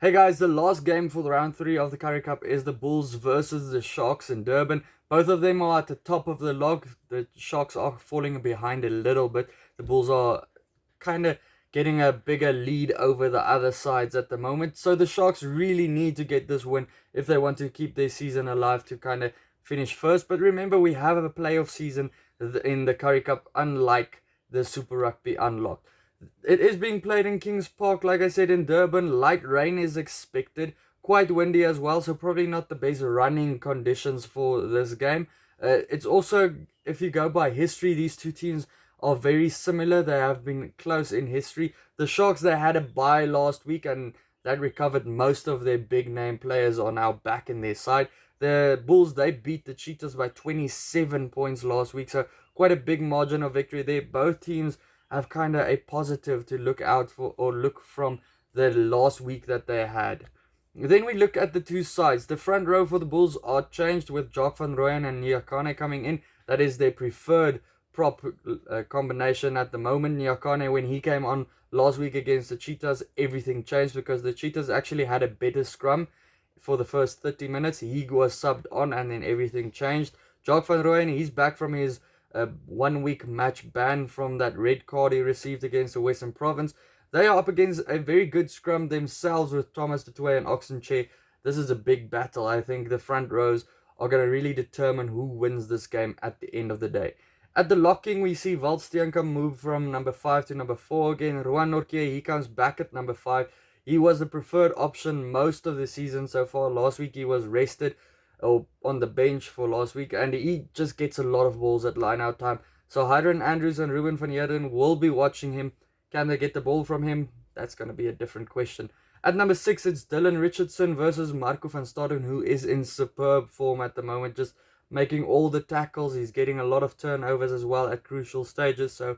Hey guys, the last game for the round 3 of the Currie Cup is the Bulls versus the Sharks in Durban. Both of them are at the top of the log. The Sharks are falling behind a little bit. The Bulls are kind of getting a bigger lead over the other sides at the moment. So the Sharks really need to get this win if they want to keep their season alive to kind of finish first. But remember, we have a playoff season in the Currie Cup, unlike the Super Rugby Unlocked. It is being played in Kings Park, like I said, in Durban. Light rain is expected. Quite windy as well, so probably not the best running conditions for this game. It's also, if you go by history, these two teams are very similar. They have been close in history. The Sharks, they had a bye last week and that recovered most of their big name players are now back in their side. The Bulls, they beat the Cheetahs by 27 points last week, so quite a big margin of victory there. Both teams have kind of a positive to look out for or look from the last week that they had. Then we look at the two sides. The front row for the Bulls are changed with Jock van Rooyen and Nyakane coming in. That is their preferred prop combination at the moment. Nyakane, when he came on last week against the Cheetahs, everything changed because the Cheetahs actually had a better scrum for the first 30 minutes. He was subbed on and then everything changed. Jock van Rooyen, he's back from his 1 week match ban from that red card he received against the Western Province. They are up against a very good scrum themselves with Thomas du Toit and Oxenchair. This is a big battle. I think the front rows are going to really determine who wins this game at the end of the day. At the locking, we see Walt Steenkamp move from number 5 to number 4 again. Rowan Nortje, he comes back at number 5. He was the preferred option most of the season so far. Last week he was rested or on the bench for last week, and he just gets a lot of balls at line-out time. So Hydron Andrews and Ruben van Heerden will be watching him. Can they get the ball from him? That's going to be a different question. At number 6, it's Dylan Richardson versus Marco van Staden, who is in superb form at the moment, just making all the tackles. He's getting a lot of turnovers as well at crucial stages, so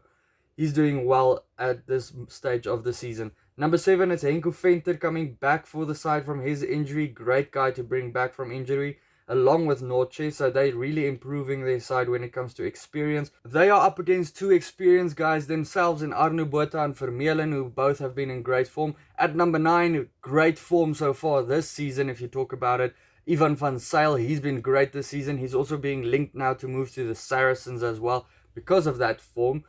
he's doing well at this stage of the season. Number 7, it's Henko Venter coming back for the side from his injury. Great guy to bring back from injury, along with Nortje, so they're really improving their side when it comes to experience. They are up against two experienced guys themselves in Arno Botha and Vermeulen, who both have been in great form. At number 9, great form so far this season, if you talk about it, Ivan van Zyl, he's been great this season. He's also being linked now to move to the Saracens as well because of that form.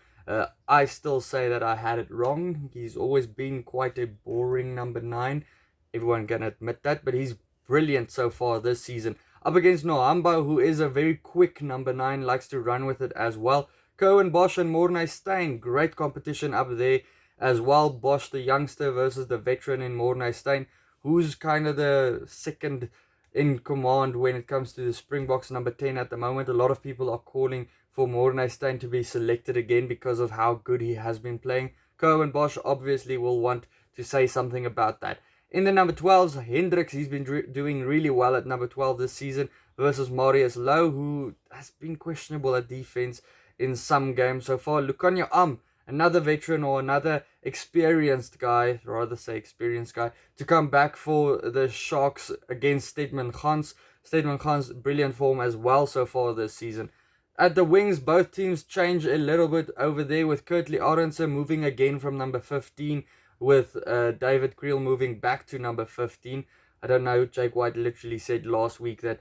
I still say that I had it wrong. He's always been quite a boring number 9. Everyone can admit that, but he's brilliant so far this season. Up against Nohamba, who is a very quick number 9, likes to run with it as well. Cohen Bosch and Mornay Steyn, great competition up there as well. Bosch, the youngster, versus the veteran in Mornay Steyn, who's kind of the second in command when it comes to the Springboks number 10 at the moment. A lot of people are calling for Mornay Steyn to be selected again because of how good he has been playing. Cohen Bosch obviously will want to say something about that. In the number 12s, Hendricks, he's been doing really well at number 12 this season versus Marius Lowe, who has been questionable at defense in some games so far. Lukanya another veteran or another experienced guy, to come back for the Sharks against Stedman Gans. Stedman Gans, brilliant form as well so far this season. At the wings, both teams change a little bit over there with Kurtley Arendse moving again from number 15 with David Creel moving back to number 15. I don't know, Jake White literally said last week that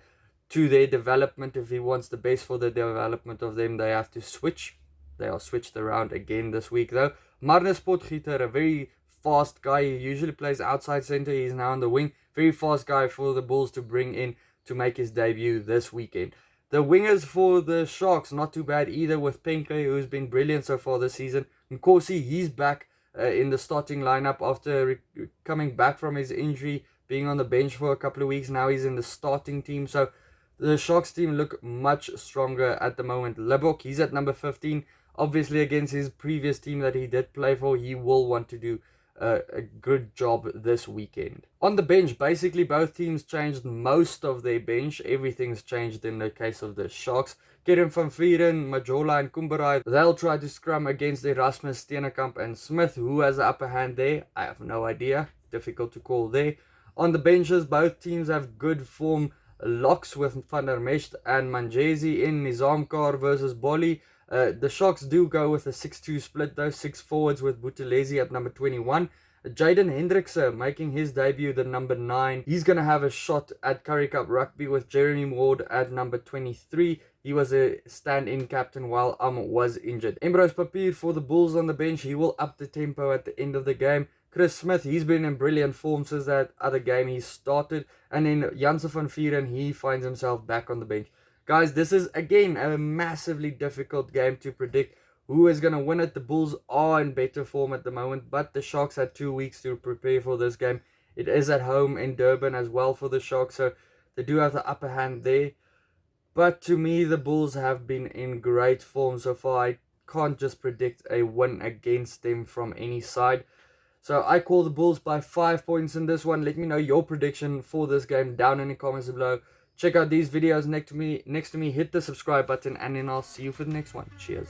to their development, if he wants the best for the development of them, they have to switch. They are switched around again this week though. Marnus Potgieter, a very fast guy. He usually plays outside center. He's now on the wing. Very fast guy for the Bulls to bring in to make his debut this weekend. The wingers for the Sharks, not too bad either, with Penke, who's been brilliant so far this season. Nkosi, he's back in the starting lineup after coming back from his injury, being on the bench for a couple of weeks. Now he's in the starting team. So the Sharks team look much stronger at the moment. Lebok, he's at number 15. Obviously, against his previous team that he did play for, he will want to do a good job this weekend. On the bench, basically both teams changed most of their bench. Everything's changed in the case of the Sharks. Kieran van Vieren, Majola and Kumbarai, they'll try to scrum against Erasmus, Steenekamp and Smith. Who has the upper hand there? I have no idea. Difficult to call there. On the benches, both teams have good form locks with Van der Mesht and Manjesi in. Nizamkar versus Bolly. The Sharks do go with a 6-2 split though. 6 forwards with Buthelezi at number 21 Jaden Hendrickse making his debut, the number 9. He's going to have a shot at Currie Cup Rugby with Jeremy Ward at number 23. He was a stand-in captain while was injured. Ambrose Papier for the Bulls on the bench. He will up the tempo at the end of the game. Chris Smith, he's been in brilliant form since that other game he started. And then Janse van Vieren, he finds himself back on the bench. Guys, this is, again, a massively difficult game to predict who is going to win it. The Bulls are in better form at the moment, but the Sharks had 2 weeks to prepare for this game. It is at home in Durban as well for the Sharks, so they do have the upper hand there. But to me, the Bulls have been in great form so far. I can't just predict a win against them from any side. So I call the Bulls by 5 points in this one. Let me know your prediction for this game down in the comments below. Check out these videos next to me. Hit the subscribe button, and then I'll see you for the next one. Cheers.